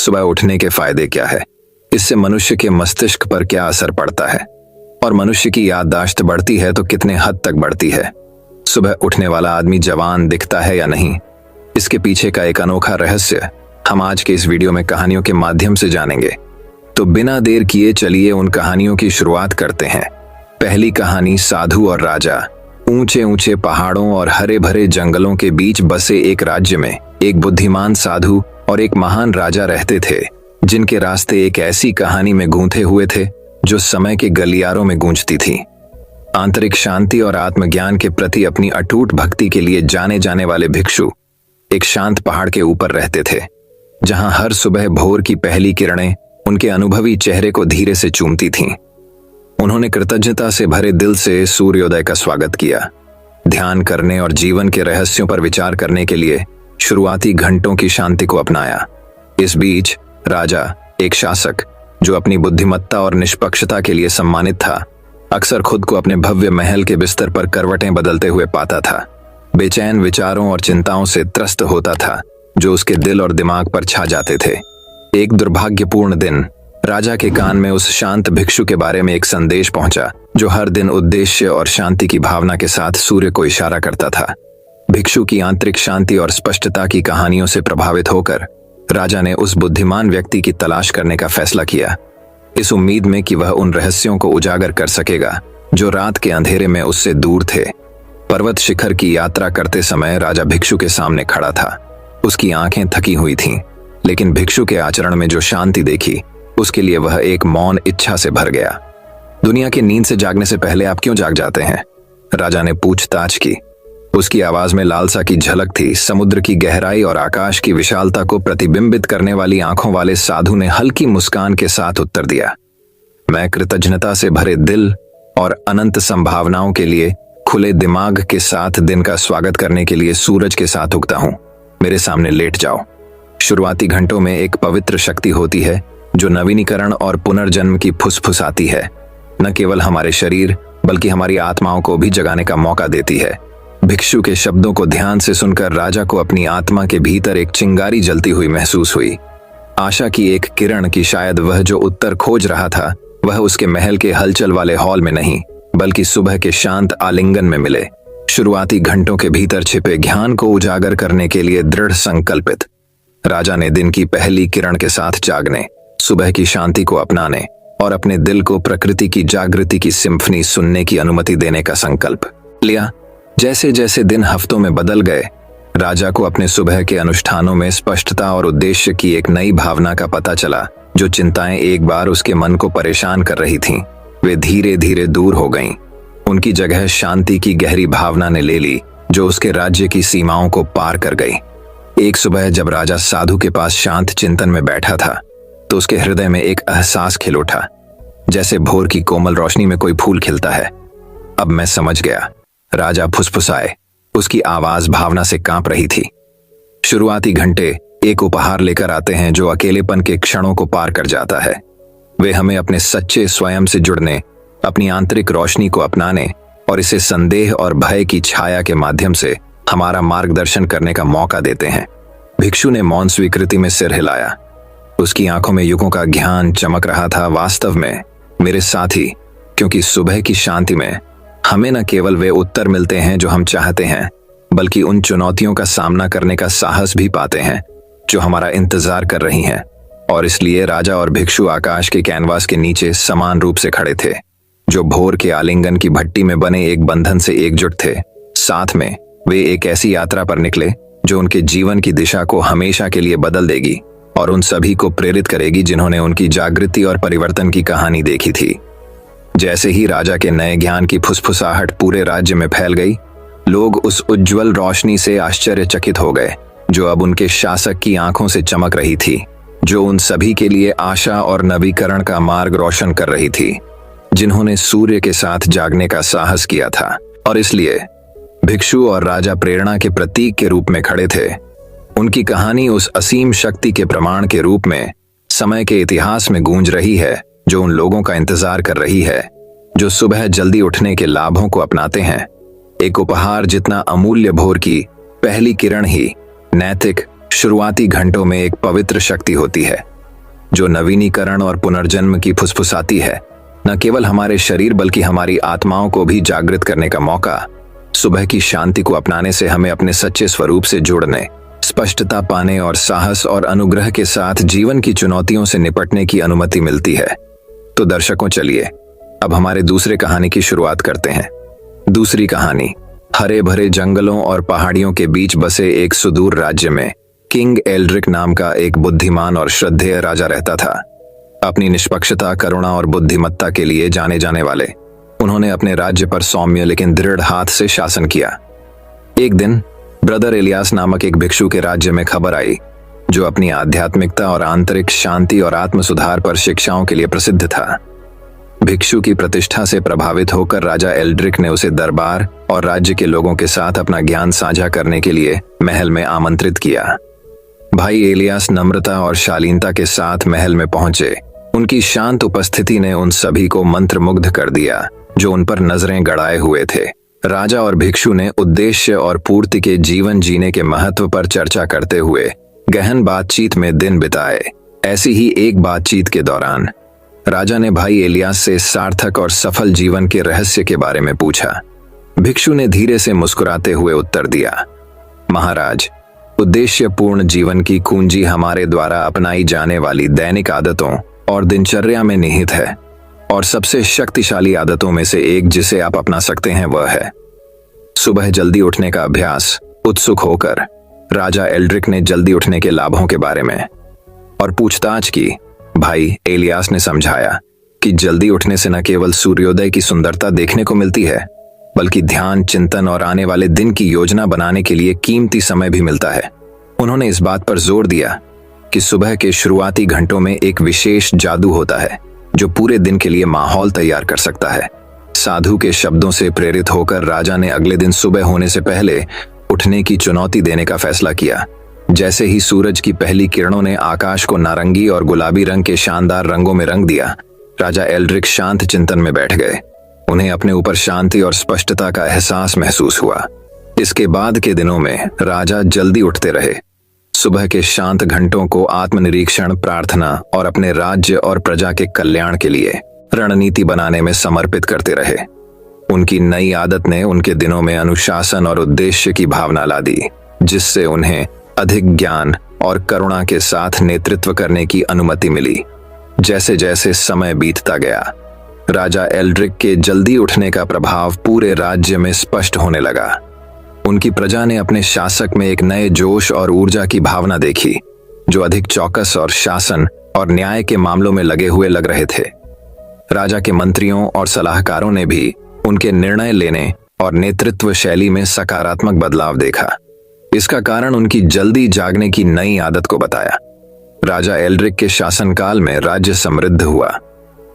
सुबह उठने के फायदे क्या है, इससे मनुष्य के मस्तिष्क पर क्या असर पड़ता है और मनुष्य की याददाश्त बढ़ती है तो कितने हद तक बढ़ती है। सुबह उठने वाला आदमी जवान दिखता है या नहीं, इसके पीछे का एक अनोखा रहस्य हम आज के इस वीडियो में कहानियों के माध्यम से जानेंगे। तो बिना देर किए चलिए उन कहानियों की शुरुआत करते हैं। पहली कहानी, साधु और राजा। ऊंचे ऊंचे पहाड़ों और हरे भरे जंगलों के बीच बसे एक राज्य में एक बुद्धिमान साधु और एक महान राजा रहते थे, जिनके रास्ते एक ऐसी कहानी में गूंथे हुए थे जो समय के गलियारों में गूंजती थी। आंतरिक शांति और आत्मज्ञान के प्रति अपनी अटूट भक्ति के लिए जाने जाने वाले भिक्षु एक शांत पहाड़ के ऊपर रहते थे, जहां हर सुबह भोर की पहली किरणें उनके अनुभवी चेहरे को धीरे से चूमती थीं। उन्होंने कृतज्ञता से भरे दिल से सूर्योदय का स्वागत किया, ध्यान करने और जीवन के रहस्यों पर विचार करने के लिए शुरुआती घंटों की शांति को अपनाया। इस बीच राजा, एक शासक जो अपनी बुद्धिमत्ता और निष्पक्षता के लिए सम्मानित था, अक्सर खुद को अपने भव्य महल के बिस्तर पर करवटें बदलते हुए पाता था। बेचैन विचारों और चिंताओं से त्रस्त होता था जो उसके दिल और दिमाग पर छा जाते थे। एक दुर्भाग्यपूर्ण दिन राजा के कान में उस शांत भिक्षु के बारे में एक संदेश पहुंचा जो हर दिन उद्देश्य और शांति की भावना के साथ सूर्य को इशारा करता था। भिक्षु की आंतरिक शांति और स्पष्टता की कहानियों से प्रभावित होकर राजा ने उस बुद्धिमान व्यक्ति की तलाश करने का फैसला किया, इस उम्मीद में कि वह उन रहस्यों को उजागर कर सकेगा जो रात के अंधेरे में उससे दूर थे। पर्वत शिखर की यात्रा करते समय राजा भिक्षु के सामने खड़ा था। उसकी आंखें थकी हुई थीं, लेकिन भिक्षु के आचरण में जो शांति देखी उसके लिए वह एक मौन इच्छा से भर गया। दुनिया की नींद से जागने से पहले आप क्यों जाग जाते हैं? राजा ने पूछताछ की। उसकी आवाज में लालसा की झलक थी। समुद्र की गहराई और आकाश की विशालता को प्रतिबिंबित करने वाली आंखों वाले साधु ने हल्की मुस्कान के साथ उत्तर दिया, मैं कृतज्ञता से भरे दिल और अनंत संभावनाओं के लिए खुले दिमाग के साथ दिन का स्वागत करने के लिए सूरज के साथ उगता हूं। मेरे सामने लेट जाओ। शुरुआती घंटों में एक पवित्र शक्ति होती है जो नवीनीकरण और पुनर्जन्म की फुसफुसाती है, न केवल हमारे शरीर बल्कि हमारी आत्माओं को भी जगाने का मौका देती है। भिक्षु के शब्दों को ध्यान से सुनकर राजा को अपनी आत्मा के भीतर एक चिंगारी जलती हुई महसूस हुई। आशा की एक किरण कि शायद वह जो उत्तर खोज रहा था वह उसके महल के हलचल वाले हॉल में नहीं बल्कि सुबह के शांत आलिंगन में मिले। शुरुआती घंटों के भीतर छिपे ज्ञान को उजागर करने के लिए दृढ़ संकल्पित राजा ने दिन की पहली किरण के साथ जागने, सुबह की शांति को अपनाने और अपने दिल को प्रकृति की जागृति की सिम्फनी सुनने की अनुमति देने का संकल्प लिया। जैसे जैसे दिन हफ्तों में बदल गए, राजा को अपने सुबह के अनुष्ठानों में स्पष्टता और उद्देश्य की एक नई भावना का पता चला। जो चिंताएं एक बार उसके मन को परेशान कर रही थीं, वे धीरे धीरे दूर हो गईं। उनकी जगह शांति की गहरी भावना ने ले ली जो उसके राज्य की सीमाओं को पार कर गई। एक सुबह जब राजा साधु के पास शांत चिंतन में बैठा था तो उसके हृदय में एक एहसास खिल उठा, जैसे भोर की कोमल रोशनी में कोई फूल खिलता है। अब मैं समझ गया, राजा फुसफुसाए। उसकी आवाज भावना से कांप रही थी। शुरुआती घंटे एक उपहार लेकर आते हैं जो अकेलेपन के क्षणों को पार कर जाता है। वे हमें अपने सच्चे स्वयं से जुड़ने, अपनी आंतरिक रोशनी को अपनाने और इसे संदेह और भय की छाया के माध्यम से हमारा मार्गदर्शन करने का मौका देते हैं। भिक्षु ने मौन स्वीकृति में सिर हिलाया। उसकी आंखों में युगों का ज्ञान चमक रहा था। वास्तव में मेरे साथी, क्योंकि सुबह की शांति में हमें न केवल वे उत्तर मिलते हैं जो हम चाहते हैं, बल्कि उन चुनौतियों का सामना करने का साहस भी पाते हैं जो हमारा इंतजार कर रही हैं। और इसलिए राजा और भिक्षु आकाश के कैनवास के नीचे समान रूप से खड़े थे, जो भोर के आलिंगन की भट्टी में बने एक बंधन से एकजुट थे। साथ में वे एक ऐसी यात्रा पर निकले जो उनके जीवन की दिशा को हमेशा के लिए बदल देगी और उन सभी को प्रेरित करेगी जिन्होंने उनकी जागृति और परिवर्तन की कहानी देखी थी। जैसे ही राजा के नए ज्ञान की फुसफुसाहट पूरे राज्य में फैल गई, लोग उस उज्जवल रोशनी से आश्चर्यचकित हो गए जो अब उनके शासक की आंखों से चमक रही थी, जो उन सभी के लिए आशा और नवीकरण का मार्ग रोशन कर रही थी, जिन्होंने सूर्य के साथ जागने का साहस किया था। और इसलिए भिक्षु और राजा प्रेरणा के प्रतीक के रूप में खड़े थे। उनकी कहानी उस असीम शक्ति के प्रमाण के रूप में समय के इतिहास में गूंज रही है जो उन लोगों का इंतजार कर रही है जो सुबह जल्दी उठने के लाभों को अपनाते हैं। एक उपहार जितना अमूल्य भोर की पहली किरण ही नैतिक शुरुआती घंटों में एक पवित्र शक्ति होती है। जो नवीनीकरण और पुनर्जन्म की फुसफुसाती है, न केवल हमारे शरीर बल्कि हमारी आत्माओं को भी जागृत करने का मौका। सुबह की शांति को अपनाने से हमें अपने सच्चे स्वरूप से जुड़ने, स्पष्टता पाने और साहस और अनुग्रह के साथ जीवन की चुनौतियों से निपटने की अनुमति मिलती है। तो दर्शकों, चलिए अब हमारे दूसरे कहानी की शुरुआत करते हैं। दूसरी कहानी। हरे भरे जंगलों और पहाड़ियों के बीच बसे एक सुदूर राज्य में किंग एल्ड्रिक नाम का एक बुद्धिमान और श्रद्धेय राजा रहता था। अपनी निष्पक्षता, करुणा और बुद्धिमत्ता के लिए जाने जाने वाले उन्होंने अपने राज्य पर सौम्य लेकिन दृढ़ हाथ से शासन किया। एक दिन ब्रदर इलियास नामक एक भिक्षु के राज्य में खबर आई, जो अपनी आध्यात्मिकता और आंतरिक शांति और आत्म सुधार पर शिक्षाओं के लिए प्रसिद्ध था। भिक्षु की प्रतिष्ठा से प्रभावित होकर राजा एल्ड्रिक ने उसे दरबार और राज्य के लोगों के साथ अपना ज्ञान साझा करने के लिए महल में आमंत्रित किया। भाई एलियास नम्रता और शालीनता के साथ महल में पहुंचे। उनकी शांत उपस्थिति ने उन सभी को मंत्रमुग्ध कर दिया जो उन पर नजरें गड़ाए हुए थे। राजा और भिक्षु ने उद्देश्य और पूर्ति के जीवन जीने के महत्व पर चर्चा करते हुए गहन बातचीत में दिन बिताए। ऐसी ही एक बातचीत के दौरान राजा ने भाई एलियास से सार्थक और सफल जीवन के रहस्य के बारे में पूछा। भिक्षु ने धीरे से मुस्कुराते हुए उत्तर दिया, महाराज, उद्देश्यपूर्ण जीवन की कुंजी हमारे द्वारा अपनाई जाने वाली दैनिक आदतों और दिनचर्या में निहित है, और सबसे शक्तिशाली आदतों में से एक जिसे आप अपना सकते हैं वह है सुबह जल्दी उठने का अभ्यास। उत्सुक होकर राजा एल्ड्रिक ने जल्दी उठने के लाभों के बारे में और पूछताछ की। भाई एलियास ने समझाया कि जल्दी उठने से न केवल सूर्योदय की सुंदरता देखने को मिलती है, बल्कि ध्यान, चिंतन और आने वाले दिन की योजना बनाने के लिए कीमती समय भी मिलता है। उन्होंने इस बात पर जोर दिया कि सुबह के शुरुआती घंटों में एक विशेष जादू होता है जो पूरे दिन के लिए माहौल तैयार कर सकता है। साधु के शब्दों से प्रेरित होकर राजा ने अगले दिन सुबह होने से पहले उठने की चुनौती देने का फैसला किया। जैसे ही सूरज की पहली किरणों ने आकाश को नारंगी और गुलाबी रंग के शानदार रंगों में रंग दिया, राजा एल्ड्रिक शांत चिंतन में बैठ गए। उन्हें अपने ऊपर शांति और स्पष्टता का एहसास महसूस हुआ। इसके बाद के दिनों में राजा जल्दी उठते रहे। सुबह के शांत घंटों को आत्मनिरीक्षण, प्रार्थना और अपने राज्य और प्रजा के कल्याण के लिए रणनीति बनाने में समर्पित करते रहे। उनकी नई आदत ने उनके दिनों में अनुशासन और उद्देश्य की भावना ला दी, जिससे उन्हें अधिक ज्ञान और करुणा के साथ नेतृत्व करने की अनुमति मिली। जैसे जैसे समय बीतता गया, राजा एल्ड्रिक के जल्दी उठने का प्रभाव पूरे राज्य में स्पष्ट होने लगा। उनकी प्रजा ने अपने शासक में एक नए जोश और ऊर्जा की भावना देखी, जो अधिक चौकस और शासन और न्याय के मामलों में लगे हुए लग रहे थे। राजा के मंत्रियों और सलाहकारों ने भी उनके निर्णय लेने और नेतृत्व शैली में सकारात्मक बदलाव देखा। इसका कारण उनकी जल्दी जागने की नई आदत को बताया। राजा एल्ड्रिक के शासनकाल में राज्य समृद्ध हुआ।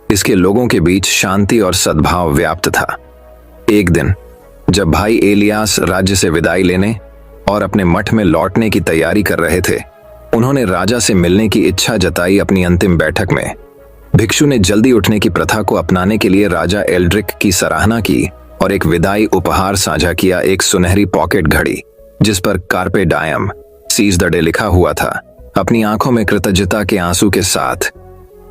इसके लोगों के बीच शांति और सद्भाव व्याप्त था। एक दिन जब भाई एलियास राज्य से विदाई लेने और अपने मठ में लौटने की तैयारी कर रहे थे, उन्होंने राजा से मिलने की इच्छा जताई। अपनी अंतिम बैठक में भिक्षु ने जल्दी उठने की प्रथा को अपनाने के लिए राजा एल्ड्रिक की सराहना की और एक विदाई उपहार साझा किया, एक सुनहरी पॉकेट घड़ी जिस पर कार्पे डायम सीज द डे लिखा हुआ था। अपनी आंखों में कृतज्ञता के आंसू के साथ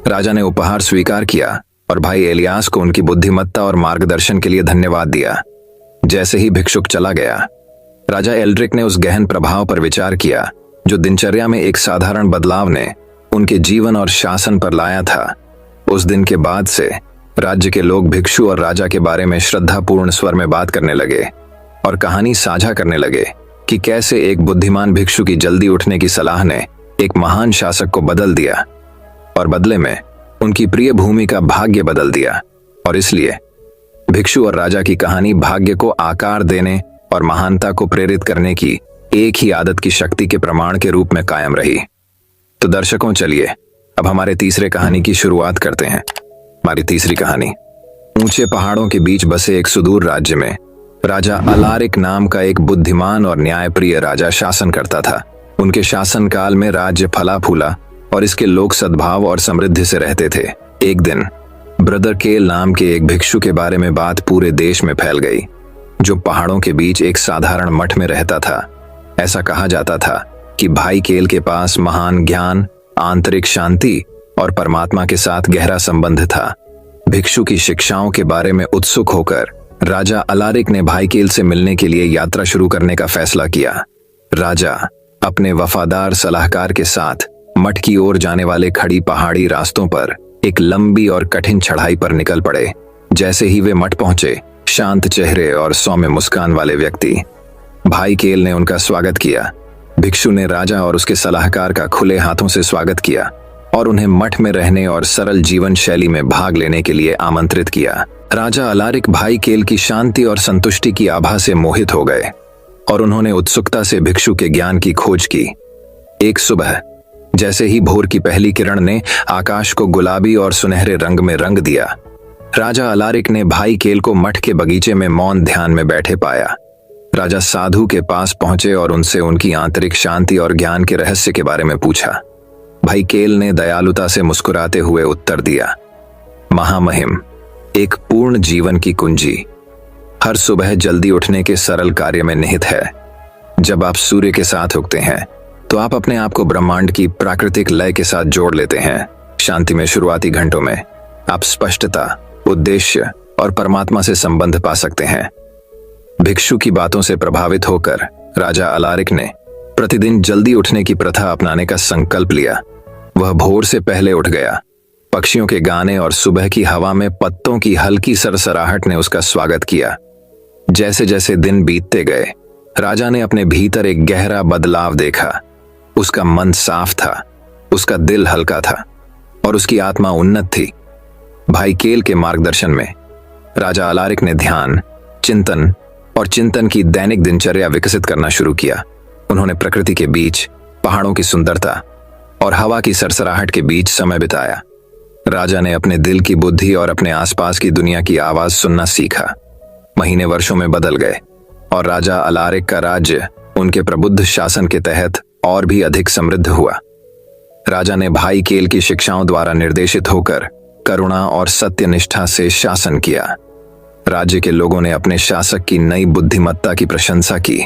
राजा ने उपहार स्वीकार किया और भाई एलियास को उनकी बुद्धिमत्ता और मार्गदर्शन के लिए धन्यवाद दिया। जैसे ही भिक्षुक चला गया, राजा एल्ड्रिक ने उस गहन प्रभाव पर विचार किया जो दिनचर्या में एक साधारण बदलाव ने उनके जीवन और शासन पर लाया था। उस दिन के बाद से राज्य के लोग भिक्षु और राजा के बारे में श्रद्धापूर्ण स्वर में बात करने लगे और कहानी साझा करने लगे कि कैसे एक बुद्धिमान भिक्षु की जल्दी उठने की सलाह ने एक महान शासक को बदल दिया और बदले में उनकी प्रिय भूमि का भाग्य बदल दिया। और इसलिए भिक्षु और राजा की कहानी भाग्य को आकार देने और महानता को प्रेरित करने की एक ही आदत की शक्ति के प्रमाण के रूप में कायम रही। तो दर्शकों, चलिए अब हमारे तीसरे कहानी की शुरुआत करते हैं। हमारी तीसरी कहानी। ऊंचे पहाड़ों के बीच बसे एक सुदूर राज्य में राजा अलारिक नाम का एक बुद्धिमान और न्यायप्रिय राजा शासन करता था। उनके शासनकाल में राज्य फला फूला और इसके लोग सद्भाव और समृद्धि से रहते थे। एक दिन ब्रदर केल नाम के एक भिक्षु के बारे में बात पूरे देश में फैल गई, जो पहाड़ों के बीच एक साधारण मठ में रहता था। ऐसा कहा जाता था कि भाई केल के पास महान ज्ञान, आंतरिक शांति और परमात्मा के साथ गहरा संबंध था। भिक्षु की शिक्षाओं के बारे में उत्सुक होकर राजा अलारिक ने भाई केल से मिलने के लिए यात्रा शुरू करने का फैसला किया। राजा अपने वफादार सलाहकार के साथ मठ की ओर जाने वाले खड़ी पहाड़ी रास्तों पर एक लंबी और कठिन चढ़ाई पर निकल पड़े। जैसे ही वे मठ पहुंचे, शांत चेहरे और सौम्य मुस्कान वाले व्यक्ति भाई केल ने उनका स्वागत किया। भिक्षु ने राजा और उसके सलाहकार का खुले हाथों से स्वागत किया और उन्हें मठ में रहने और सरल जीवन शैली में भाग लेने के लिए आमंत्रित किया। राजा अलारिक भाई केल की शांति और संतुष्टि की आभा से मोहित हो गए और उन्होंने उत्सुकता से भिक्षु के ज्ञान की खोज की। एक सुबह जैसे ही भोर की पहली किरण ने आकाश को गुलाबी और सुनहरे रंग में रंग दिया, राजा अलारिक ने भाई केल को मठ के बगीचे में मौन ध्यान में बैठे पाया। राजा साधु के पास पहुंचे और उनसे उनकी आंतरिक शांति और ज्ञान के रहस्य के बारे में पूछा। भाई केल ने दयालुता से मुस्कुराते हुए उत्तर दिया, महामहिम, एक पूर्ण जीवन की कुंजी हर सुबह जल्दी उठने के सरल कार्य में निहित है। जब आप सूर्य के साथ उगते हैं तो आप अपने आप को ब्रह्मांड की प्राकृतिक लय के साथ जोड़ लेते हैं। शांति में शुरुआती घंटों में आप स्पष्टता, उद्देश्य और परमात्मा से संबंध पा सकते हैं। भिक्षु की बातों से प्रभावित होकर राजा अलारिक ने प्रतिदिन जल्दी उठने की प्रथा अपनाने का संकल्प लिया। वह भोर से पहले उठ गया। पक्षियों के गाने और सुबह की हवा में पत्तों की हल्की सरसराहट ने उसका स्वागत किया। जैसे जैसे दिन बीतते गए, राजा ने अपने भीतर एक गहरा बदलाव देखा। उसका मन साफ था, उसका दिल हल्का था और उसकी आत्मा उन्नत थी। भाई केल के मार्गदर्शन में राजा अलारिक ने ध्यान, चिंतन और चिंतन की दैनिक दिनचर्या विकसित करना शुरू किया। उन्होंने प्रकृति के बीच, पहाड़ों की सुंदरता और हवा की सरसराहट के बीच समय बिताया। राजा ने अपने दिल की बुद्धि और अपने आसपास की दुनिया की आवाज सुनना सीखा। महीने वर्षों में बदल गए और राजा अलारिक का राज्य उनके प्रबुद्ध शासन के तहत और भी अधिक समृद्ध हुआ। राजा ने भाई केल की शिक्षाओं द्वारा निर्देशित होकर करुणा और सत्यनिष्ठा से शासन किया। राज्य के लोगों ने अपने शासक की नई बुद्धिमत्ता की प्रशंसा की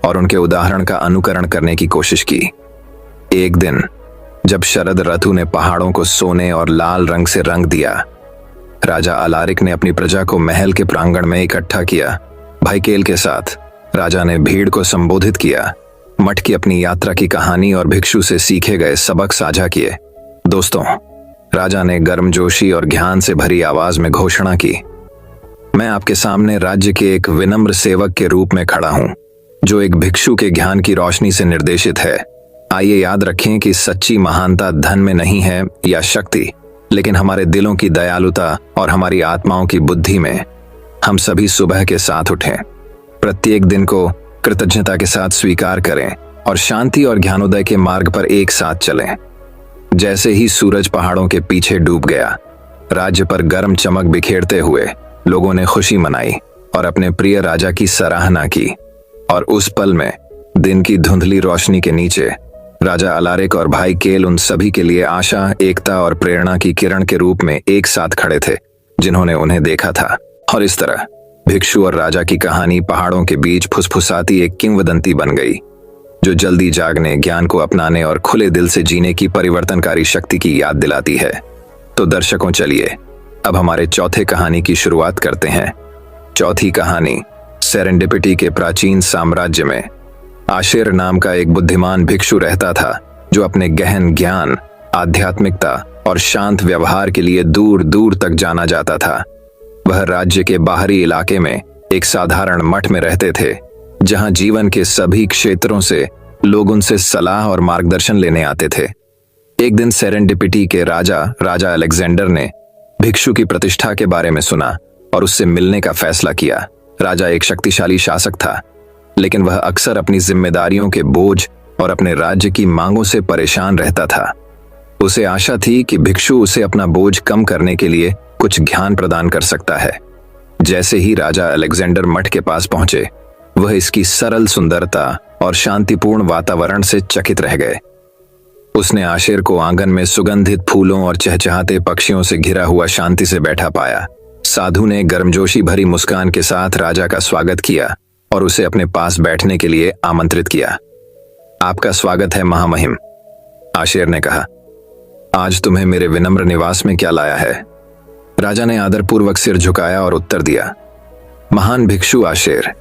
और उनके उदाहरण का अनुकरण करने की कोशिश की। एक दिन जब शरद ऋतु ने पहाड़ों को सोने और लाल रंग से रंग दिया, राजा अलारिक ने अपनी प्रजा को महल के प्रांगण में इकट्ठा किया। भाई केल के साथ राजा ने भीड़ को संबोधित किया, मठ की अपनी यात्रा की कहानी और भिक्षु से सीखे गए सबक साझा किए। दोस्तों, राजा ने गर्मजोशी और ज्ञान से भरी आवाज में घोषणा की, मैं आपके सामने राज्य के एक विनम्र सेवक के रूप में खड़ा हूं, जो एक भिक्षु के ज्ञान की रोशनी से निर्देशित है। आइए याद रखें कि सच्ची महानता धन में नहीं है या शक्ति, लेकिन हमारे दिलों की दयालुता और हमारी आत्माओं की बुद्धि में। हम सभी सुबह के साथ उठें, प्रत्येक दिन को कृतज्ञता के साथ स्वीकार करें और शांति और ज्ञानोदय के मार्ग पर एक साथ चलें। जैसे ही सूरज पहाड़ों के पीछे डूब गया, राज्य पर गर्म चमक बिखेरते हुए लोगों ने खुशी मनाई और अपने प्रिय राजा की सराहना की। और उस पल में दिन की धुंधली रोशनी के नीचे राजा अलारिक और भाई केल उन सभी के लिए आशा, एकता और प्रेरणा की किरण के रूप में एक साथ खड़े थे जिन्होंने उन्हें देखा था। और इस तरह भिक्षु और राजा की कहानी पहाड़ों के बीच फुसफुसाती एक किंवदंती बन गई, जो जल्दी जागने, ज्ञान को अपनाने और खुले दिल से जीने की परिवर्तनकारी शक्ति की याद दिलाती है। तो दर्शकों, चलिए अब हमारे चौथे कहानी की शुरुआत करते हैं। चौथी कहानी, सेरेंडिपिटी के प्राचीन साम्राज्य में आशेर नाम का एक बुद्धिमान भिक्षु रहता था, जो अपने गहन ज्ञान, आध्यात्मिकता और शांत व्यवहार के लिए दूर दूर तक जाना जाता था। वह राज्य के बाहरी इलाके में एक साधारण मठ में रहते थे, जहां जीवन के सभी क्षेत्रों से लोग उनसे सलाह और मार्गदर्शन लेने आते थे। एक दिन सेरेंडिपिटी के राजा अलेक्जेंडर ने भिक्षु की प्रतिष्ठा के बारे में सुना और उससे मिलने का फैसला किया। राजा एक शक्तिशाली शासक था, लेकिन वह अक्सर अपनी जिम्मेदारियों के बोझ और अपने राज्य की मांगों से परेशान रहता था। उसे आशा थी कि भिक्षु उसे अपना बोझ कम करने के लिए कुछ ज्ञान प्रदान कर सकता है। जैसे ही राजा अलेक्जेंडर मठ के पास पहुंचे, वह इसकी सरल सुंदरता और शांतिपूर्ण वातावरण से चकित रह गए। उसने आशेर को आंगन में सुगंधित फूलों और चहचहाते पक्षियों से घिरा हुआ शांति से बैठा पाया। साधु ने गर्मजोशी भरी मुस्कान के साथ राजा का स्वागत किया और उसे अपने पास बैठने के लिए आमंत्रित किया। आपका स्वागत है महामहिम, आशेर ने कहा। आज तुम्हें मेरे विनम्र निवास में क्या लाया है? राजा ने आदरपूर्वक सिर झुकाया और उत्तर दिया, महान भिक्षु आशेर,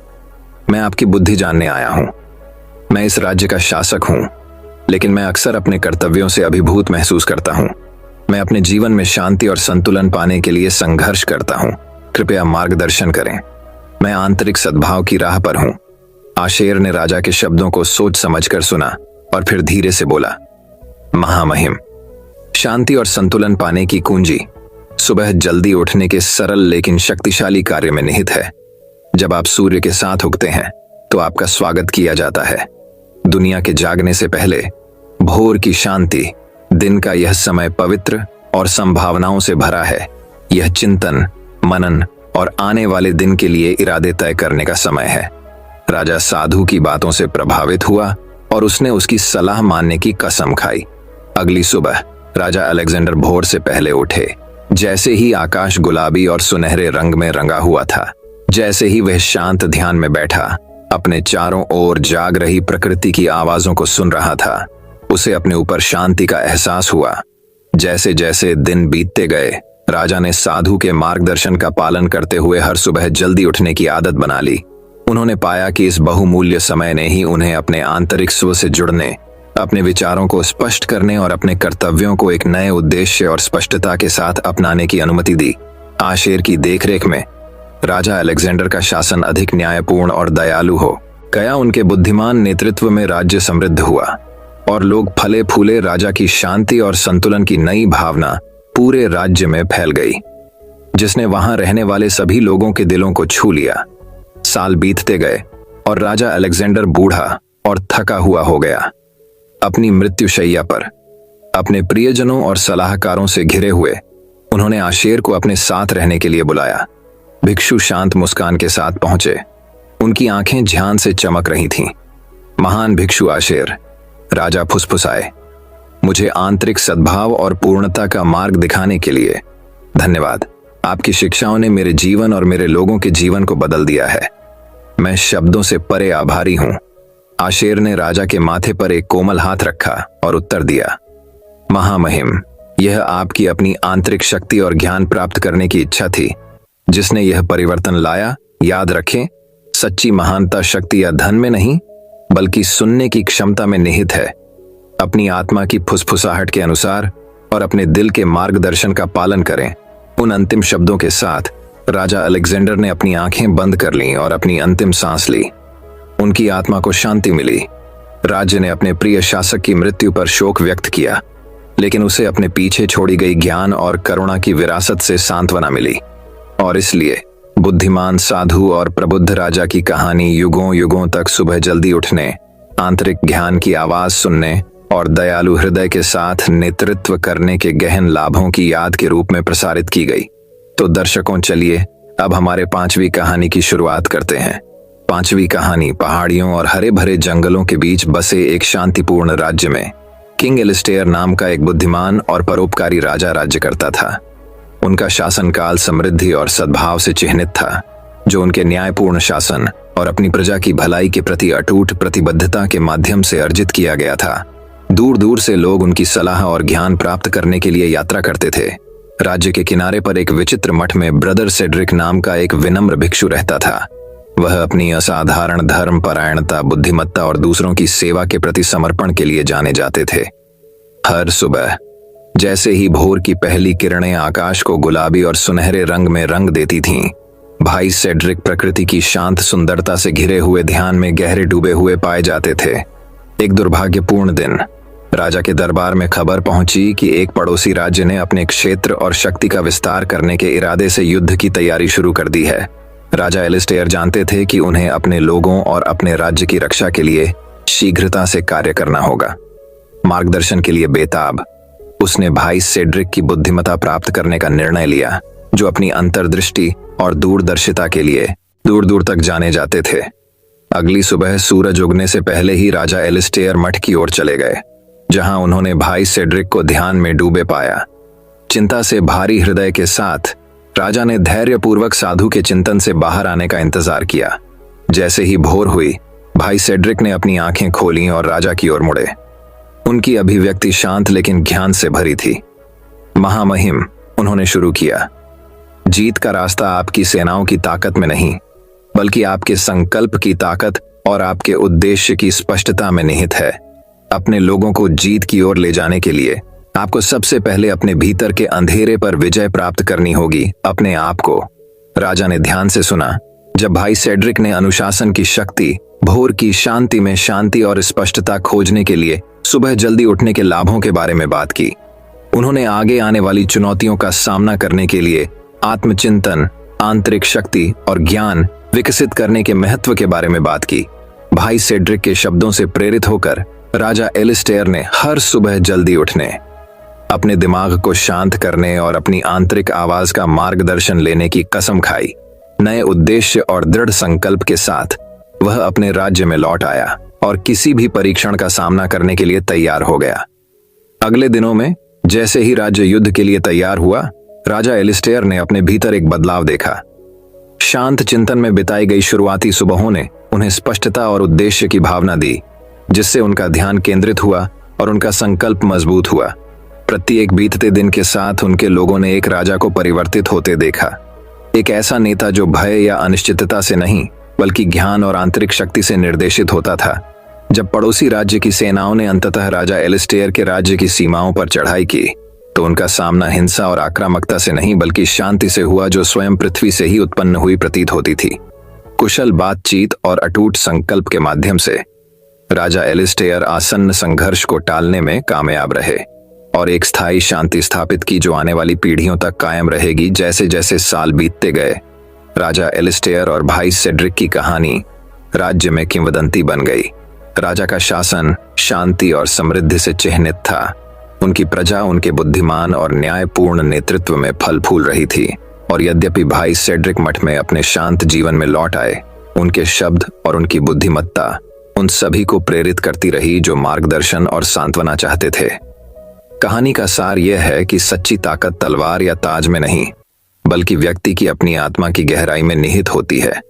मैं आपकी बुद्धि जानने आया हूं। मैं इस राज्य का शासक हूं, लेकिन मैं अक्सर अपने कर्तव्यों से अभिभूत महसूस करता हूं। मैं अपने जीवन में शांति और संतुलन पाने के लिए संघर्ष करता हूं। कृपया मार्गदर्शन करें। मैं आंतरिक सद्भाव की राह पर हूं। आशेर ने राजा के शब्दों को सोच समझकर सुना और फिर धीरे से बोला, महामहिम, शांति और संतुलन पाने की कुंजी सुबह जल्दी उठने के सरल लेकिन शक्तिशाली कार्य में निहित है। जब आप सूर्य के साथ उगते हैं तो आपका स्वागत किया जाता है। दुनिया के जागने से पहले भोर की शांति, दिन का यह समय पवित्र और संभावनाओं से भरा है। यह चिंतन, मनन और आने वाले दिन के लिए इरादे तय करने का समय है। राजा साधु की बातों से प्रभावित हुआ और उसने उसकी सलाह मानने की कसम खाई। अगली सुबह राजा अलेक्जेंडर भोर से पहले उठे। जैसे ही आकाश गुलाबी और सुनहरे रंग में रंगा हुआ था, जैसे ही वह शांत ध्यान में बैठा, अपने चारों ओर जाग रही प्रकृति की आवाजों को सुन रहा था, उसे अपने ऊपर शांति का एहसास हुआ। जैसे जैसे दिन बीतते गए, राजा ने साधु के मार्गदर्शन का पालन करते हुए हर सुबह जल्दी उठने की आदत बना ली। उन्होंने पाया कि इस बहुमूल्य समय ने ही उन्हें अपने आंतरिक स्व से जुड़ने, अपने विचारों को स्पष्ट करने और अपने कर्तव्यों को एक नए उद्देश्य और स्पष्टता के साथ अपनाने की अनुमति दी। आशेर की देखरेख में राजा अलेक्जेंडर का शासन अधिक न्यायपूर्ण और दयालु हो गया। उनके बुद्धिमान नेतृत्व में राज्य समृद्ध हुआ और लोग फले फूले। राजा की शांति और संतुलन की नई भावना पूरे राज्य में फैल गई, जिसने वहां रहने वाले सभी लोगों के दिलों को छू लिया। साल बीतते गए और राजा अलेक्जेंडर बूढ़ा और थका हुआ हो गया। अपनी मृत्युशैया पर अपने प्रियजनों और सलाहकारों से घिरे हुए उन्होंने आशेर को अपने साथ रहने के लिए बुलाया। भिक्षु शांत मुस्कान के साथ पहुंचे। उनकी आंखें ध्यान से चमक रही थीं। महान भिक्षु आशेर, राजा फुसफुसाए, मुझे आंतरिक सद्भाव और पूर्णता का मार्ग दिखाने के लिए धन्यवाद। आपकी शिक्षाओं ने मेरे जीवन और मेरे लोगों के जीवन को बदल दिया है। मैं शब्दों से परे आभारी हूं। आशेर ने राजा के माथे पर एक कोमल हाथ रखा और उत्तर दिया, महामहिम, यह आपकी अपनी आंतरिक शक्ति और ज्ञान प्राप्त करने की इच्छा थी जिसने यह परिवर्तन लाया। याद रखें, सच्ची महानता शक्ति या धन में नहीं, बल्कि सुनने की क्षमता में निहित है। अपनी आत्मा की फुसफुसाहट के अनुसार और अपने दिल के मार्गदर्शन का पालन करें। उन अंतिम शब्दों के साथ राजा अलेक्जेंडर ने अपनी आंखें बंद कर लीं और अपनी अंतिम सांस ली। उनकी आत्मा को शांति मिली। राज्य ने अपने प्रिय शासक की मृत्यु पर शोक व्यक्त किया, लेकिन उसे अपने पीछे छोड़ी गई ज्ञान और करुणा की विरासत से सांत्वना मिली। और इसलिए बुद्धिमान साधु और प्रबुद्ध राजा की कहानी युगों युगों तक सुबह जल्दी उठने, आंतरिक ज्ञान की आवाज सुनने और दयालु हृदय के साथ नेतृत्व करने के गहन लाभों की याद के रूप में प्रसारित की गई। तो दर्शकों, चलिए अब हमारे 5वीं कहानी की शुरुआत करते हैं। 5वीं कहानी पहाड़ियों और हरे भरे जंगलों के बीच बसे एक शांतिपूर्ण राज्य में किंग एलिस्टेयर नाम का एक बुद्धिमान और परोपकारी राजा राज्य करता था। उनका शासनकाल समृद्धि और सद्भाव से चिह्नित था, जो उनके न्यायपूर्ण शासन और अपनी प्रजा की भलाई के प्रति अटूट प्रतिबद्धता के माध्यम से अर्जित किया गया था। दूर दूर से लोग उनकी सलाह और ज्ञान प्राप्त करने के लिए यात्रा करते थे। राज्य के किनारे पर एक विचित्र मठ में ब्रदर सेड्रिक नाम का एक विनम्र भिक्षु रहता था। वह अपनी असाधारण धर्म परायणता, बुद्धिमत्ता और दूसरों की सेवा के प्रति समर्पण के लिए जाने जाते थे। हर सुबह जैसे ही भोर की पहली किरणें आकाश को गुलाबी और सुनहरे रंग में रंग देती थीं, भाई सेड्रिक प्रकृति की शांत सुंदरता से घिरे हुए ध्यान में गहरे डूबे हुए पाए जाते थे। एक दुर्भाग्यपूर्ण दिन राजा के दरबार में खबर पहुंची कि एक पड़ोसी राज्य ने अपने क्षेत्र और शक्ति का विस्तार करने के इरादे से युद्ध की तैयारी शुरू कर दी है। राजा एलिस्टेयर जानते थे कि उन्हें अपने लोगों और अपने राज्य की रक्षा के लिए शीघ्रता से कार्य करना होगा। मार्गदर्शन के लिए बेताब उसने भाई सेड्रिक की बुद्धिमत्ता प्राप्त करने का निर्णय लिया, जो अपनी अंतर्दृष्टि और दूरदर्शिता के लिए दूर दूर तक जाने जाते थे। अगली सुबह सूरज उगने से पहले ही राजा एलिस्टेयर मठ की ओर चले गए, जहां उन्होंने भाई सेड्रिक को ध्यान में डूबे पाया। चिंता से भारी हृदय के साथ राजा ने धैर्यपूर्वक साधु के चिंतन से बाहर आने का इंतजार किया। जैसे ही भोर हुई, भाई सेड्रिक ने अपनी आंखें खोलीं और राजा की ओर मुड़े। उनकी अभिव्यक्ति शांत लेकिन ज्ञान से भरी थी। महामहिम, उन्होंने शुरू किया, जीत का रास्ता आपकी सेनाओं की ताकत में नहीं, बल्कि आपके संकल्प की ताकत और आपके उद्देश्य की स्पष्टता में निहित है। अपने लोगों को जीत की ओर ले जाने के लिए आपको सबसे पहले अपने भीतर के अंधेरे पर विजय प्राप्त करनी होगी, अपने आप को। राजा ने ध्यान से सुना जब भाई सेड्रिक ने अनुशासन की शक्ति, भोर की शांति में शांति और स्पष्टता खोजने के लिए सुबह जल्दी उठने के लाभों के बारे में बात की। उन्होंने आगे आने वाली चुनौतियों का सामना करने के लिए आत्मचिंतन, आंतरिक शक्ति और ज्ञान विकसित करने के महत्व के बारे में बात की। भाई सेड्रिक के शब्दों से प्रेरित होकर राजा एलिस्टेयर ने हर सुबह जल्दी उठने, अपने दिमाग को शांत करने और अपनी आंतरिक आवाज का मार्गदर्शन लेने की कसम खाई। नए उद्देश्य और दृढ़ संकल्प के साथ वह अपने राज्य में लौट आया और किसी भी परीक्षण का सामना करने के लिए तैयार हो गया। अगले दिनों में जैसे ही राज्य युद्ध के लिए तैयार हुआ, राजा एलिस्टेयर ने अपने भीतर एक बदलाव देखा। शांत चिंतन में बिताई गई शुरुआती सुबहों ने उन्हें स्पष्टता और उद्देश्य की भावना दी, जिससे उनका ध्यान केंद्रित हुआ और उनका संकल्प मजबूत हुआ। प्रत्येक बीतते दिन के साथ उनके लोगों ने एक राजा को परिवर्तित होते देखा, एक ऐसा नेता जो भय या अनिश्चितता से नहीं बल्कि ज्ञान और आंतरिक शक्ति से निर्देशित होता था। जब पड़ोसी राज्य की सेनाओं ने अंततः राजा एलिस्टेयर के राज्य की सीमाओं पर चढ़ाई की, तो उनका सामना हिंसा और आक्रामकता से नहीं बल्कि शांति से हुआ, जो स्वयं पृथ्वी से ही उत्पन्न हुई प्रतीत होती थी। कुशल बातचीत और अटूट संकल्प के माध्यम से राजा एलिस्टेयर आसन्न संघर्ष को टालने में कामयाब रहे और एक स्थायी शांति स्थापित की, जो आने वाली पीढ़ियों तक कायम रहेगी। जैसे जैसे साल बीतते गए, राजा एलिस्टेयर और भाई सेड्रिक की कहानी राज्य में किंवदंती बन गई। राजा का शासन शांति और समृद्धि से चिह्नित था। उनकी प्रजा उनके बुद्धिमान और न्यायपूर्ण नेतृत्व में फल फूल रही थी। और यद्यपि भाई सेड्रिक मठ में अपने शांत जीवन में लौट आए, उनके शब्द और उनकी बुद्धिमत्ता उन सभी को प्रेरित करती रही जो मार्गदर्शन और सांत्वना चाहते थे। कहानी का सार यह है कि सच्ची ताकत तलवार या ताज में नहीं, बल्कि व्यक्ति की अपनी आत्मा की गहराई में निहित होती है।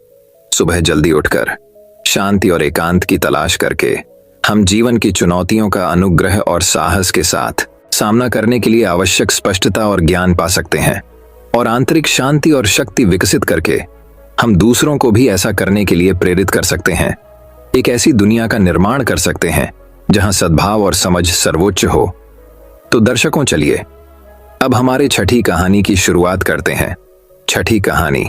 सुबह जल्दी उठकर शांति और एकांत की तलाश करके हम जीवन की चुनौतियों का अनुग्रह और साहस के साथ सामना करने के लिए आवश्यक स्पष्टता और ज्ञान पा सकते हैं। और आंतरिक शांति और शक्ति विकसित करके हम दूसरों को भी ऐसा करने के लिए प्रेरित कर सकते हैं। एक ऐसी दुनिया का निर्माण कर सकते हैं जहां सद्भाव और समझ सर्वोच्च हो। तो दर्शकों, चलिए अब हमारे छठी कहानी की शुरुआत करते हैं। छठी कहानी।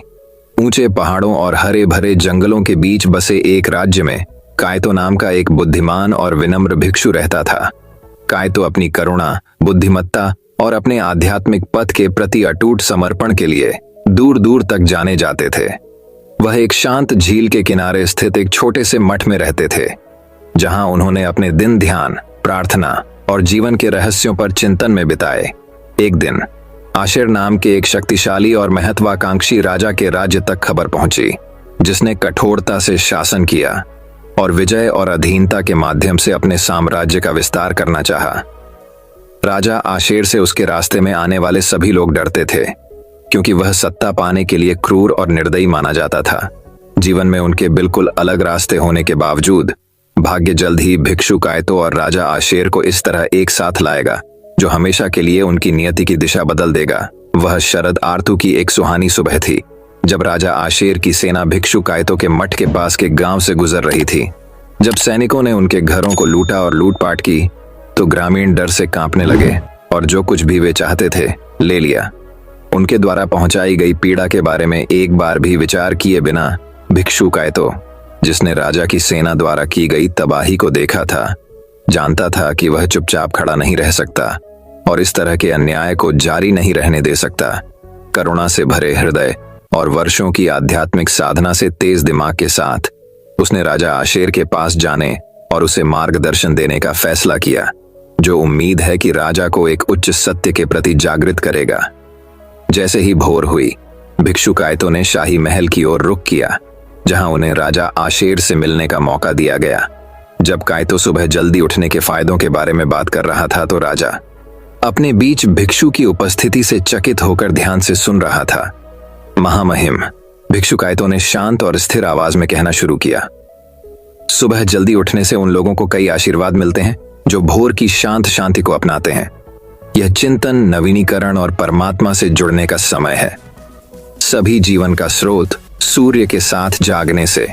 ऊंचे पहाड़ों और हरे भरे जंगलों के बीच बसे एक राज्य में कायतो नाम का एक बुद्धिमान और विनम्र भिक्षु रहता था। कायतो अपनी करुणा, बुद्धिमत्ता और अपने आध्यात्मिक पथ के प्रति अटूट समर्पण के लिए दूर दूर तक जाने जाते थे। वह एक शांत झील के किनारे स्थित एक छोटे से मठ में रहते थे, जहां उन्होंने अपने दिन ध्यान, प्रार्थना और जीवन के रहस्यों पर चिंतन में बिताए। एक दिन आशेर नाम के एक शक्तिशाली और महत्वाकांक्षी राजा के राज्य तक खबर पहुंची, जिसने कठोरता से शासन किया और विजय और अधीनता के माध्यम से अपने साम्राज्य का विस्तार करना चाहा। राजा आशेर से उसके रास्ते में आने वाले सभी लोग डरते थे, क्योंकि वह सत्ता पाने के लिए क्रूर और निर्दयी माना जाता था। जीवन में उनके बिल्कुल अलग रास्ते होने के बावजूद भाग्य जल्द ही भिक्षु कायतो और राजा आशेर को इस तरह एक साथ लाएगा, जो हमेशा के लिए उनकी नियति की दिशा बदल देगा। वह शरद आरतू की एक सुहानी सुबह थी, जब राजा आशेर की सेना भिक्षु कायतो के मठ के पास के गांव से गुजर रही थी। जब सैनिकों ने उनके घरों को लूटा और लूटपाट की, तो ग्रामीण डर से कांपने लगे और जो कुछ भी वे चाहते थे ले लिया। उनके द्वारा पहुंचाई गई पीड़ा के बारे में एक बार भी विचार किए बिना भिक्षु कायतो, जिसने राजा की सेना द्वारा की गई तबाही को देखा था, जानता था कि वह चुपचाप खड़ा नहीं रह सकता और इस तरह के अन्याय को जारी नहीं रहने दे सकता। करुणा से भरे हृदय और वर्षों की आध्यात्मिक साधना से तेज दिमाग के साथ उसने राजा आशेर के पास जाने और उसे मार्गदर्शन देने का फैसला किया, जो उम्मीद है कि राजा को एक उच्च सत्य के प्रति जागृत करेगा। जैसे ही भोर हुई, भिक्षु कायतो ने शाही महल की ओर रुख किया, जहां उन्हें राजा आशेर से मिलने का मौका दिया गया। जब कायतो सुबह जल्दी उठने के फायदों के बारे में बात कर रहा था, तो राजा अपने बीच भिक्षु की उपस्थिति से चकित होकर ध्यान से सुन रहा था। महामहिम, भिक्षु कायतो ने शांत और स्थिर आवाज में कहना शुरू किया, सुबह जल्दी उठने से उन लोगों को कई आशीर्वाद मिलते हैं जो भोर की शांत शांति को अपनाते हैं। यह चिंतन, नवीनीकरण और परमात्मा से जुड़ने का समय है। सभी जीवन का स्रोत सूर्य के साथ जागने से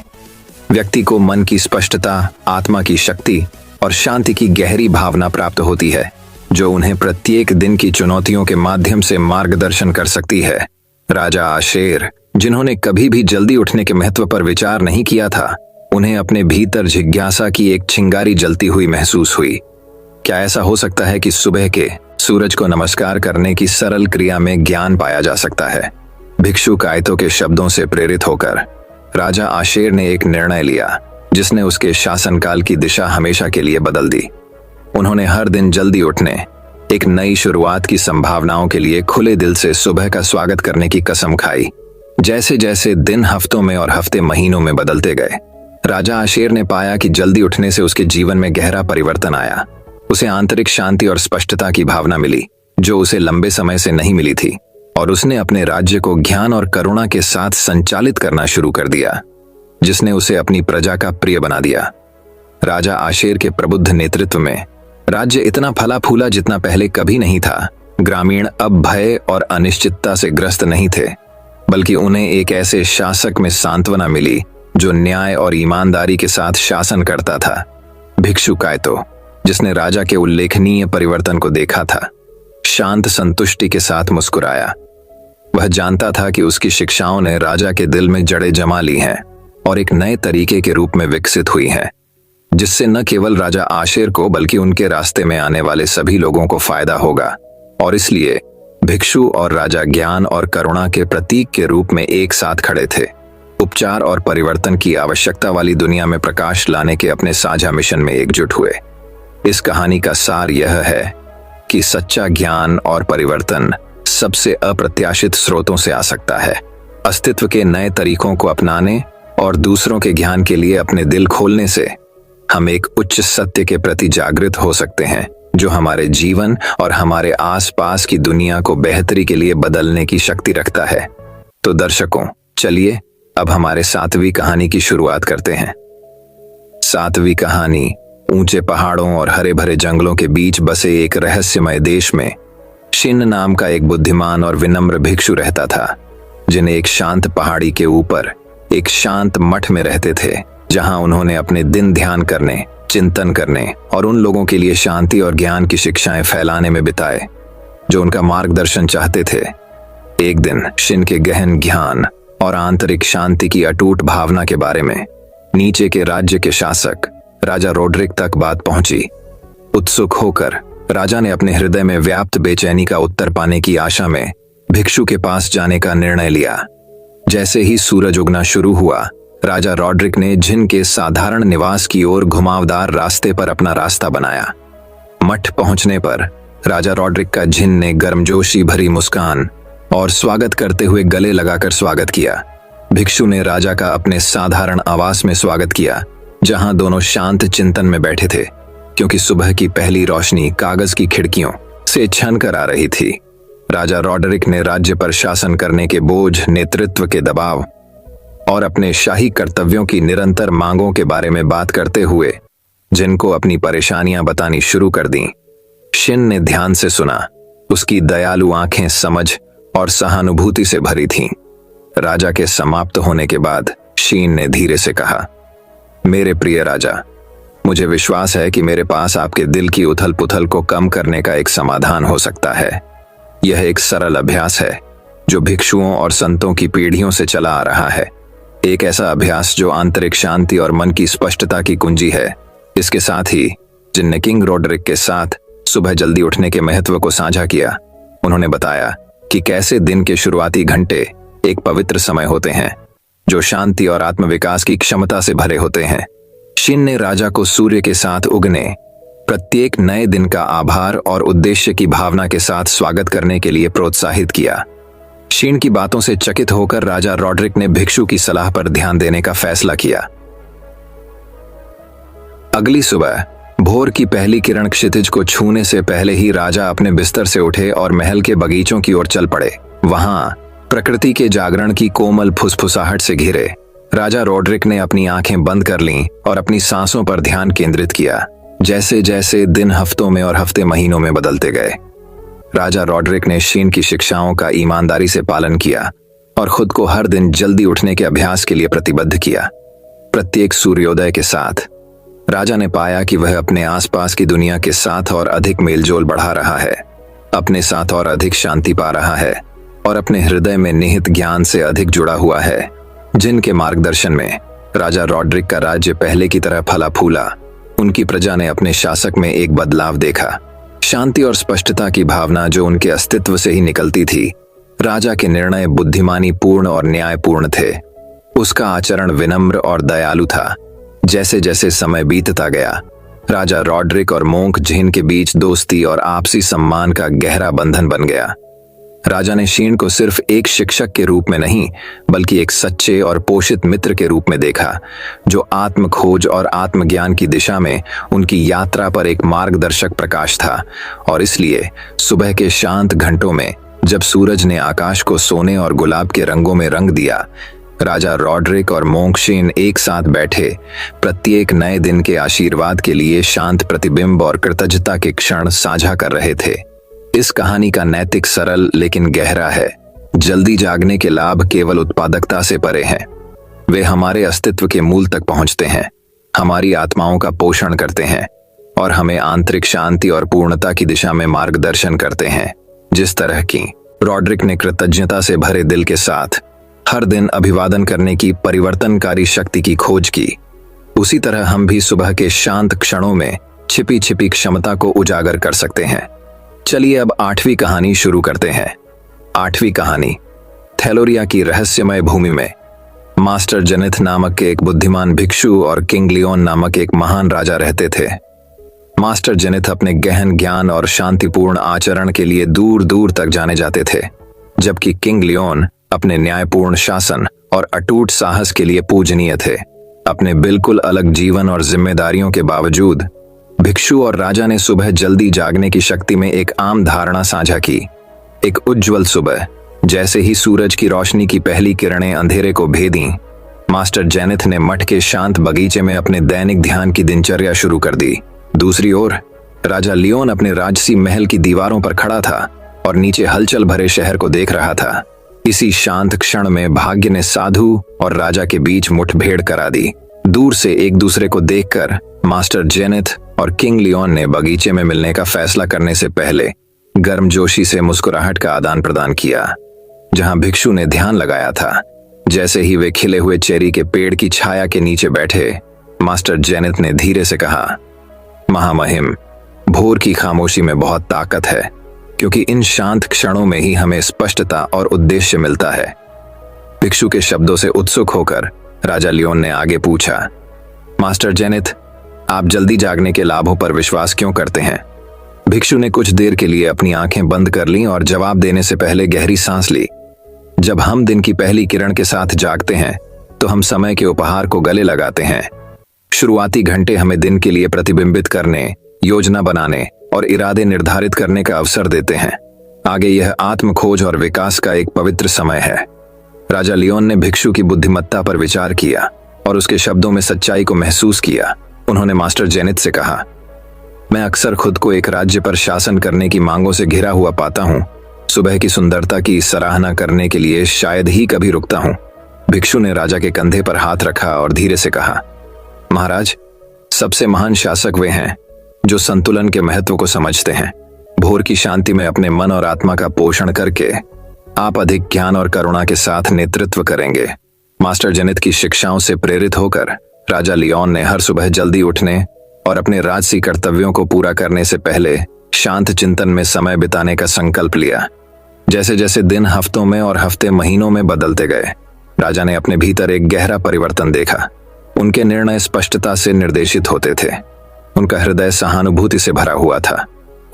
व्यक्ति को मन की स्पष्टता, आत्मा की शक्ति और शांति की गहरी भावना प्राप्त होती है, जो उन्हें प्रत्येक दिन की चुनौतियों के माध्यम से मार्गदर्शन कर सकती है। राजा आशेर, जिन्होंने कभी भी जल्दी उठने के महत्व पर विचार नहीं किया था, उन्हें अपने भीतर जिज्ञासा की एक चिंगारी जलती हुई महसूस हुई। क्या ऐसा हो सकता है कि सुबह के सूरज को नमस्कार करने की सरल क्रिया में ज्ञान पाया जा सकता है? भिक्षु कायतो के शब्दों से प्रेरित होकर राजा आशेर ने एक निर्णय लिया, जिसने उसके शासनकाल की दिशा हमेशा के लिए बदल दी। उन्होंने हर दिन जल्दी उठने, एक नई शुरुआत की संभावनाओं के लिए खुले दिल से सुबह का स्वागत करने की कसम खाई। जैसे जैसे दिन हफ्तों में और हफ्ते महीनों में बदलते गए, राजा आशेर ने पाया कि जल्दी उठने से उसके जीवन में गहरा परिवर्तन आया। उसे आंतरिक शांति और स्पष्टता की भावना मिली, जो उसे लंबे समय से नहीं मिली थी, और उसने अपने राज्य को ज्ञान और करुणा के साथ संचालित करना शुरू कर दिया, जिसने उसे अपनी प्रजा का प्रिय बना दिया। राजा आशेर के प्रबुद्ध नेतृत्व में राज्य इतना फला फूला जितना पहले कभी नहीं था। ग्रामीण अब भय और अनिश्चितता से ग्रस्त नहीं थे, बल्कि उन्हें एक ऐसे शासक में सांत्वना मिली जो न्याय और ईमानदारी के साथ शासन करता था। भिक्षु कायतो, जिसने राजा के उल्लेखनीय परिवर्तन को देखा था, शांत संतुष्टि के साथ मुस्कुराया। वह जानता था कि उसकी शिक्षाओं ने राजा के दिल में जड़ें जमा ली हैं और एक नए तरीके के रूप में विकसित हुई हैं, जिससे न केवल राजा आशेर को बल्कि उनके रास्ते में आने वाले सभी लोगों को फायदा होगा। और इसलिए भिक्षु और राजा ज्ञान और करुणा के प्रतीक के रूप में एक साथ खड़े थे, उपचार और परिवर्तन की आवश्यकता वाली दुनिया में प्रकाश लाने के अपने साझा मिशन में एकजुट हुए। इस कहानी का सार यह है कि सच्चा ज्ञान और परिवर्तन सबसे अप्रत्याशित स्रोतों से आ सकता है। अस्तित्व के नए तरीकों को अपनाने और दूसरों के ज्ञान के लिए अपने दिल खोलने से हम एक उच्च सत्य के प्रति जागृत हो सकते हैं, जो हमारे जीवन और हमारे आसपास की दुनिया को बेहतरी के लिए बदलने की शक्ति रखता है। तो दर्शकों, चलिए अब हमारे 7वीं कहानी की शुरुआत करते हैं। 7वीं कहानी ऊंचे पहाड़ों और हरे भरे जंगलों के बीच बसे एक रहस्यमय देश में शिन नाम का एक बुद्धिमान और विनम्र भिक्षु रहता था, जिन्हें एक शांत पहाड़ी के ऊपर एक शांत मठ में रहते थे, जहां उन्होंने अपने दिन ध्यान करने, चिंतन करने और उन लोगों के लिए शांति और ज्ञान की शिक्षाएं फैलाने में बिताए जो उनका मार्गदर्शन चाहते थे। एक दिन शिन के गहन ज्ञान और आंतरिक शांति की अटूट भावना के बारे में नीचे के राज्य के शासक राजा रोड्रिक तक बात पहुंची। उत्सुक होकर राजा ने अपने हृदय में व्याप्त बेचैनी का उत्तर पाने की आशा में भिक्षु के पास जाने का निर्णय लिया। जैसे ही सूरज उगना शुरू हुआ, राजा रोड्रिक ने झिन के साधारण निवास की ओर घुमावदार रास्ते पर अपना रास्ता बनाया। मठ पहुंचने पर राजा रोड्रिक का झिन ने गर्मजोशी भरी मुस्कान और स्वागत करते हुए गले लगाकर स्वागत किया। भिक्षु ने राजा का अपने साधारण आवास में स्वागत किया, जहां दोनों शांत चिंतन में बैठे थे, क्योंकि सुबह की पहली रोशनी कागज की खिड़कियों से छन कर आ रही थी। राजा रोड्रिक ने राज्य पर शासन करने के बोझ, नेतृत्व के दबाव और अपने शाही कर्तव्यों की निरंतर मांगों के बारे में बात करते हुए जिनको अपनी परेशानियां बतानी शुरू कर दी। शिन ने ध्यान से सुना। उसकी दयालु आंखें समझ और सहानुभूति से भरी थीं। राजा के समाप्त होने के बाद शीन ने धीरे से कहा, मेरे प्रिय राजा, मुझे विश्वास है कि मेरे पास आपके दिल की उथल पुथल को कम करने का एक समाधान हो सकता है। यह एक सरल अभ्यास है जो भिक्षुओं और संतों की पीढ़ियों से चला आ रहा है। एक ऐसा अभ्यास जो आंतरिक शांति और मन की स्पष्टता की कुंजी है। इसके साथ ही जिनने किंग रोड्रिक के साथ सुबह जल्दी उठने के महत्व को साझा किया, उन्होंने बताया कि कैसे दिन के शुरुआती घंटे एक पवित्र समय होते हैं जो शांति और आत्मविकास की क्षमता से भरे होते हैं। शिन ने राजा को सूर्य के साथ उगने, प्रत्येक नए दिन का आभार और उद्देश्य की भावना के साथ स्वागत करने के लिए प्रोत्साहित किया। शीन की बातों से चकित होकर राजा रोड्रिक ने भिक्षु की सलाह पर ध्यान देने का फैसला किया। अगली सुबह भोर की पहली किरण क्षितिज को छूने से पहले ही राजा अपने बिस्तर से उठे और महल के बगीचों की ओर चल पड़े। वहां प्रकृति के जागरण की कोमल फुसफुसाहट से घिरे राजा रोड्रिक ने अपनी आंखें बंद कर लीं और अपनी सांसों पर ध्यान केंद्रित किया। जैसे जैसे दिन हफ्तों में और हफ्ते महीनों में बदलते गए, राजा रॉड्रिक ने शीन की शिक्षाओं का ईमानदारी से पालन किया और खुद को हर दिन जल्दी उठने के अभ्यास के लिए प्रतिबद्ध किया। प्रत्येक सूर्योदय के साथ राजा ने पाया कि वह अपने आसपास की दुनिया के साथ और अधिक मेलजोल बढ़ा रहा है, अपने साथ और अधिक शांति पा रहा है और अपने हृदय में निहित ज्ञान से अधिक जुड़ा हुआ है, जिनके मार्गदर्शन में राजा रॉड्रिक का राज्य पहले की तरह फला फूला। उनकी प्रजा ने अपने शासक में एक बदलाव देखा। शांति और स्पष्टता की भावना जो उनके अस्तित्व से ही निकलती थी। राजा के निर्णय बुद्धिमानी पूर्ण और न्यायपूर्ण थे। उसका आचरण विनम्र और दयालु था। जैसे जैसे समय बीतता गया, राजा रॉड्रिक और मोंक जिन के बीच दोस्ती और आपसी सम्मान का गहरा बंधन बन गया। राजा ने शीन को सिर्फ एक शिक्षक के रूप में नहीं, बल्कि एक सच्चे और पोषित मित्र के रूप में देखा, जो आत्म खोज और आत्मज्ञान की दिशा में उनकी यात्रा पर एक मार्गदर्शक प्रकाश था। और इसलिए सुबह के शांत घंटों में जब सूरज ने आकाश को सोने और गुलाब के रंगों में रंग दिया, राजा रॉड्रिक और मोंक शीन एक साथ बैठे प्रत्येक नए दिन के आशीर्वाद के लिए शांत प्रतिबिंब और कृतज्ञता के क्षण साझा कर रहे थे। इस कहानी का नैतिक सरल लेकिन गहरा है। जल्दी जागने के लाभ केवल उत्पादकता से परे हैं। वे हमारे अस्तित्व के मूल तक पहुंचते हैं, हमारी आत्माओं का पोषण करते हैं और हमें आंतरिक शांति और पूर्णता की दिशा में मार्गदर्शन करते हैं। जिस तरह की रॉड्रिक ने कृतज्ञता से भरे दिल के साथ हर दिन अभिवादन करने की परिवर्तनकारी शक्ति की खोज की, उसी तरह हम भी सुबह के शांत क्षणों में छिपी छिपी क्षमता को उजागर कर सकते हैं। चलिए अब 8वीं कहानी शुरू करते हैं। 8वीं कहानी, थैलोरिया की रहस्यमय भूमि में। मास्टर जेनिथ नामक एक बुद्धिमान भिक्षु और किंग लियोन नामक एक महान राजा रहते थे। मास्टर जेनिथ अपने गहन ज्ञान और शांतिपूर्ण आचरण के लिए दूर दूर तक जाने जाते थे, जबकि किंग लियोन अपने न्यायपूर्ण शासन और अटूट साहस के लिए पूजनीय थे। अपने बिल्कुल अलग जीवन और जिम्मेदारियों के बावजूद भिक्षु और राजा ने सुबह जल्दी जागने की शक्ति में एक आम धारणा साझा की। एक उज्जवल सुबह, जैसे ही सूरज की रोशनी की पहली किरणें अंधेरे को भेदी, मास्टर जेनिथ ने मठ के शांत बगीचे में अपने दैनिक ध्यान की दिनचर्या शुरू कर दी। दूसरी ओर राजा लियोन अपने राजसी महल की दीवारों पर खड़ा था और नीचे हलचल भरे शहर को देख रहा था। इसी शांत क्षण में भाग्य ने साधु और राजा के बीच मुठभेड़ करा दी। दूर से एक दूसरे को देखकर मास्टर जेनिथ और किंग लियोन ने बगीचे में मिलने का फैसला करने से पहले गर्मजोशी से मुस्कुराहट का आदान प्रदान किया। जहां भिक्षु ने ध्यान लगाया था, जैसे ही वे खिले हुए चेरी के पेड़ की छाया के नीचे बैठे, मास्टर जेनिथ ने धीरे से कहा, महामहिम, भोर की खामोशी में बहुत ताकत है, क्योंकि इन शांत क्षणों में ही हमें स्पष्टता और उद्देश्य मिलता है। भिक्षु के शब्दों से उत्सुक होकर राजा लियोन ने आगे पूछा, मास्टर जेनिथ, आप जल्दी जागने के लाभों पर विश्वास क्यों करते हैं? भिक्षु ने कुछ देर के लिए अपनी आंखें बंद कर लीं और जवाब देने से पहले गहरी सांस ली। जब हम दिन की पहली किरण के साथ जागते हैं, तो हम समय के उपहार को गले लगाते हैं। शुरुआती घंटे हमें दिन के लिए प्रतिबिंबित करने, योजना बनाने और इरादे निर्धारित करने का अवसर देते हैं। आगे यह आत्म खोज और विकास का एक पवित्र समय है। राजा लियोन ने भिक्षु की बुद्धिमत्ता पर विचार किया और उसके शब्दों में सच्चाई को महसूस किया। उन्होंने मास्टर जेनिथ से कहा, मैं अक्सर खुद को एक राज्य पर शासन करने की मांगों से घिरा हुआ पाता हूँ। सुबह की सुंदरता की सराहना करने के लिए शायद ही कभी रुकता हूँ। भिक्षु ने राजा के कंधे पर हाथ रखा और धीरे से कहा, महाराज, सबसे महान शासक वे हैं जो संतुलन के महत्व को समझते हैं। भोर की शांति में अपने मन और आत्मा का पोषण करके आप अधिक ज्ञान और करुणा के साथ नेतृत्व करेंगे। मास्टर जेनिथ की शिक्षाओं से प्रेरित होकर राजा लियोन ने हर सुबह जल्दी उठने और अपने राजसी कर्तव्यों को पूरा करने से पहले शांत चिंतन में समय बिताने का संकल्प लिया। जैसे जैसे दिन हफ्तों में और हफ्ते महीनों में बदलते गए, राजा ने अपने भीतर एक गहरा परिवर्तन देखा। उनके निर्णय स्पष्टता से निर्देशित होते थे, उनका हृदय सहानुभूति से भरा हुआ था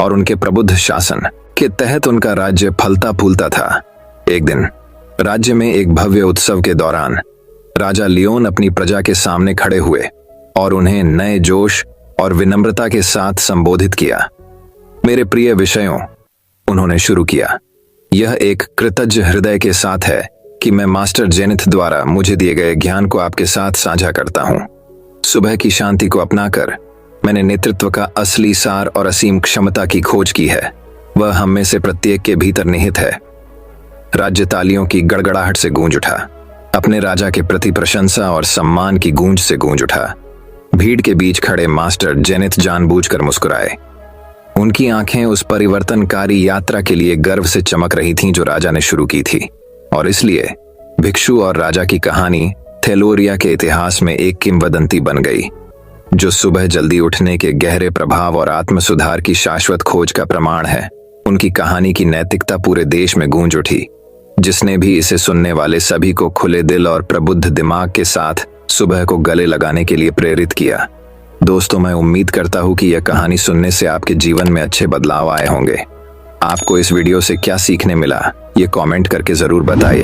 और उनके प्रबुद्ध शासन के तहत उनका राज्य फलता फूलता था। एक दिन राज्य में एक भव्य उत्सव के दौरान राजा लियोन अपनी प्रजा के सामने खड़े हुए और उन्हें नए जोश और विनम्रता के साथ संबोधित किया। मेरे प्रिय विषयों, उन्होंने शुरू किया, यह एक कृतज्ञ हृदय के साथ है कि मैं मास्टर जेनिथ द्वारा मुझे दिए गए ज्ञान को आपके साथ साझा करता हूं। सुबह की शांति को अपनाकर मैंने नेतृत्व का असली सार और असीम क्षमता की खोज की है। वह हम में से प्रत्येक के भीतर निहित है। राज्य तालियों की गड़गड़ाहट से गूंज उठा। अपने राजा के प्रति प्रशंसा और सम्मान की गूंज से गूंज उठा। भीड़ के बीच खड़े मास्टर जेनिथ जानबूझकर मुस्कुराए। उनकी आंखें उस परिवर्तनकारी यात्रा के लिए गर्व से चमक रही थीं जो राजा ने शुरू की थी, और इसलिए भिक्षु और राजा की कहानी थेलोरिया के इतिहास में एक किंवदंती बन गई, जो सुबह जल्दी उठने के गहरे प्रभाव और आत्म सुधार की शाश्वत खोज का प्रमाण है। उनकी कहानी की नैतिकता पूरे देश में गूंज उठी, जिसने भी इसे सुनने वाले सभी को खुले दिल और प्रबुद्ध दिमाग के साथ सुबह को गले लगाने के लिए प्रेरित किया। दोस्तों, मैं उम्मीद करता हूं कि यह कहानी सुनने से आपके जीवन में अच्छे बदलाव आए होंगे। आपको इस वीडियो से क्या सीखने मिला, ये कमेंट करके जरूर बताइए।